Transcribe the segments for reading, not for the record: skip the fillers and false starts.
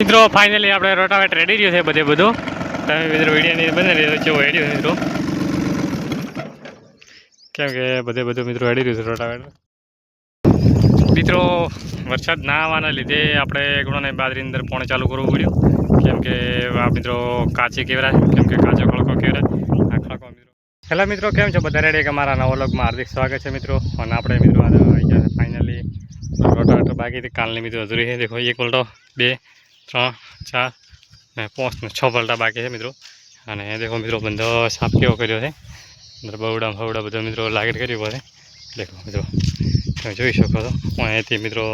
મિત્રો ફાઇનલી આપણે rotavator ready રહ્યો છે બધું તમે મિત્રો વિડીયોની બની રહ્યો છે રેડી મિત્રો કેમ કે બધું મિત્રો રેડી રહ્યું છે રોટાવેટર મિત્રો વરસાદ ના આવવાના લીધે આપણે ગુણોને બાજરી અંદર પોણે ચાલુ કરવું પડ્યું કેમ કે આ મિત્રો કાચી કેવરાય કેમ કે કાચો ખડકો કેવરાય આ ખડકો મિત્રો હેલો મિત્રો કેમ છો બધા રેડી કે મારા નવા વ્લોગમાં હાર્દિક સ્વાગત છે મિત્રો અને આપણે મિત્રો આવી ગયા ફાઇનલી રોટાવેટર બાકી કાલની મિત્રો અધૂરી છે દેખો 1 પલટો 2 3 4 ને 5 ને 6 પલટા બાકી છે મિત્રો અને દેખો મિત્રો બંધો સાફ કેવો કર્યો છે અંદર બવડા બધો મિત્રો લાગેટ કર્યું પડે દેખો મિત્રો તમે જોઈ શકો છો અહીંયાથી મિત્રો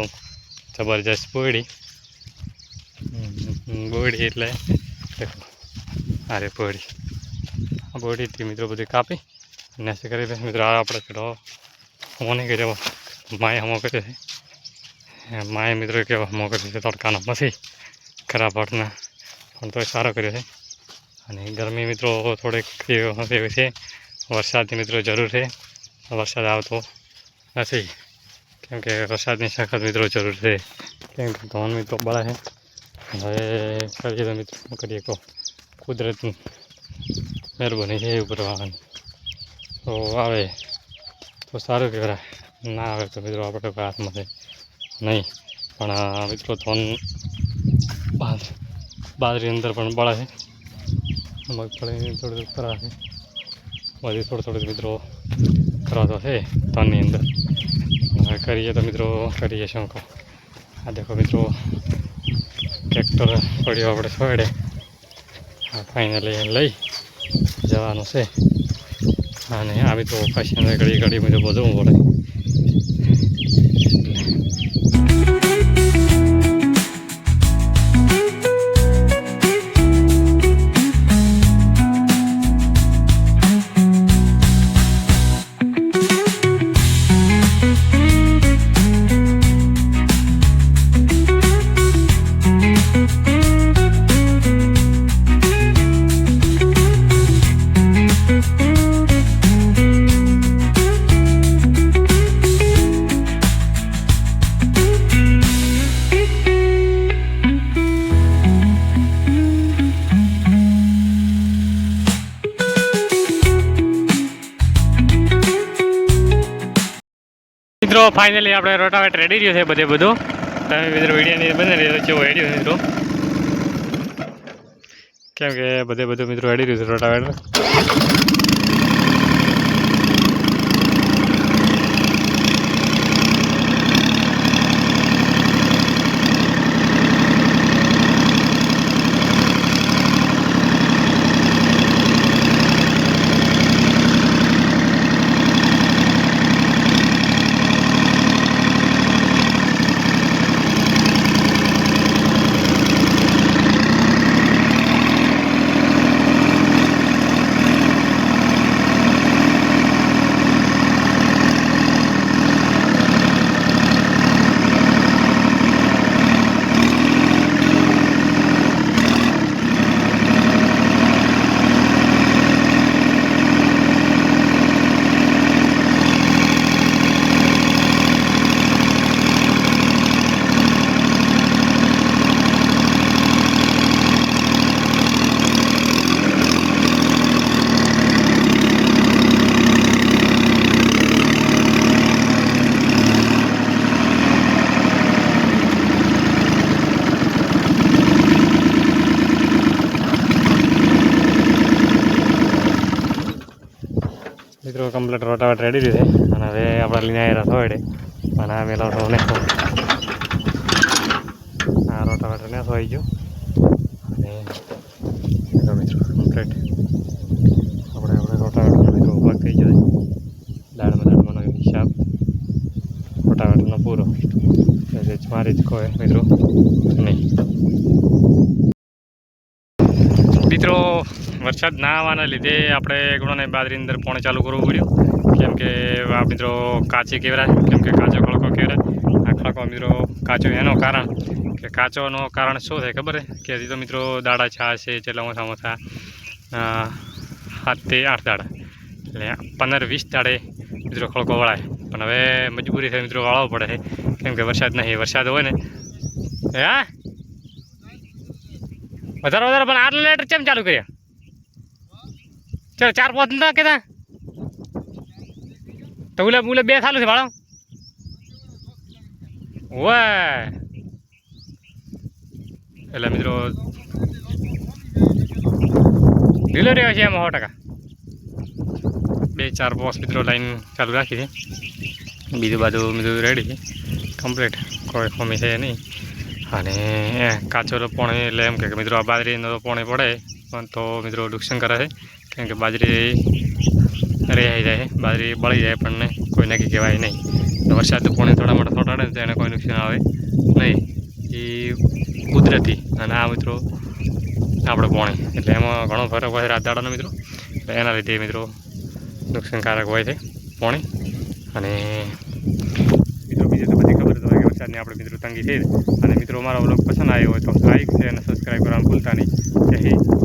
જબરજસ્ત બોડી એટલે દેખો અરે બોડીથી મિત્રો બધી કાપી નેસે કરી મિત્રો આપણે પેલો હમો નહીં કર્યો માએ હમો કર્યો છે માએ મિત્રો કેવો હમો કર્યો છે તડકાનો પછી ખરાબ હટના પણ તો સારો કર્યો છે અને ગરમી મિત્રો થોડીક એવી છે વરસાદની મિત્રો જરૂર છે વરસાદ આવતો નથી કેમ કે વરસાદની સખત મિત્રો જરૂર છે કેમ કે ધોન મિત્રો બળે છે હવે કરીએ તો મિત્રો કરીએ કહો કુદરતની મહેરબાની છે એ ઉપર આવવાની તો આવે તો સારું કહેવાય ના આવે તો મિત્રો આપણે હાથમાં છે નહીં પણ મિત્રો ધોન બાજરી અંદર પણ બળે છે મગફળી થોડું કરા છે બધી થોડું મિત્રો કરાતો છે ધોનની અંદર હવે કરીએ તો મિત્રો કરીએ શું કહો આ દેખો મિત્રો ટ્રેક્ટર પડ્યો આપણે છોડે ફાઇનલી લઈ જવાનું છે અને આવી તો પછી ઘડી બધું બધું પડે મિત્રો ફાઇનલી આપણે રોટાવેટર રેડી રહ્યો છે બધું તમે મિત્રો વિડીયોની બની રહ્યો છે રેડી મિત્રો કેમ કે બધું મિત્રો રેડી રહ્યું છે રોટાવેટર મિત્રો કમ્પ્લીટ રોટાવેટર રેડી છે અને હવે આપણે લઈને આવ્યા થોડે અને આ મેલો નેસો આ રોટાવેટર નેસો આવી ગયો અને મિત્રો કમ્પ્લીટ આપણે રોટાવેટર મિત્રો ભાગ થઈ ગયો દાળમાં હિસાબ રોટાવેટરનો પૂરો મારી જ કહે મિત્રો નહીં મિત્રો વરસાદ ના આવવાના લીધે આપણે ગુણોને બાજરી અંદર પોણે ચાલુ કરવું પડ્યું કેમ કે આ મિત્રો કાચી કેવરાય કેમ કે કાચો ખડકો કેવરાય આ ખડકો મિત્રો કાચો એનો કારણ કે કાચોનો કારણ શું થાય ખબર છે કે હજી તો મિત્રો દાડા છા છે જેટલા ઓછા 7 થી 8 દાડા એટલે 15-20 દાડે મિત્રો ખડકો વળાય પણ હવે મજબૂરી થાય મિત્રો વાળવો પડે છે કેમ કે વરસાદ નહીં વરસાદ હોય ને વધારે વધારે પણ આટલા લેટર કેમ ચાલુ કર્યા? ચાલો 4-5 ના કેતા તો ઉલે 2 ચાલુ છે ભાડો. ઓય એટલે મિત્રો ડિલિવરી હોય છે એમાં 100%. 2-4 બોક્સ મિત્રો લાઈન ચાલુ રાખી છે. બીજું બધું રેડી છે કમ્પ્લીટ, કોઈ ખોમી છે નહીં. અને કાચો પોણી એટલે એમ કે મિત્રો આ બાજરીનો પોણી પડે પણ તો મિત્રો નુકસાન કરે છે, કેમ કે બાજરી રેહાઈ જાય, બાજરી બળી જાય પણ કોઈ નક્કી કહેવાય નહીં. વરસાદનું પોણી થોડા મોટા થોટાડે તો એને કોઈ નુકસાન આવે નહીં, એ કુદરતી. અને આ મિત્રો આપણે પોણી એટલે એમાં ઘણો ફરક હોય રાત દાડાનો મિત્રો, એટલે એના લીધે મિત્રો નુકસાનકારક હોય છે પોણી. અને મિત્રો બીજું તો બધી ખબર જ હોય કે વરસાદની આપણે મિત્રો તંગી છે. અને મિત્રો મારો વ્લોગ પસંદ આવ્યો હોય તો લાઈક છે અને સબસ્ક્રાઈબ કરવાનું ભૂલતા નહીં. જય હિન્દ.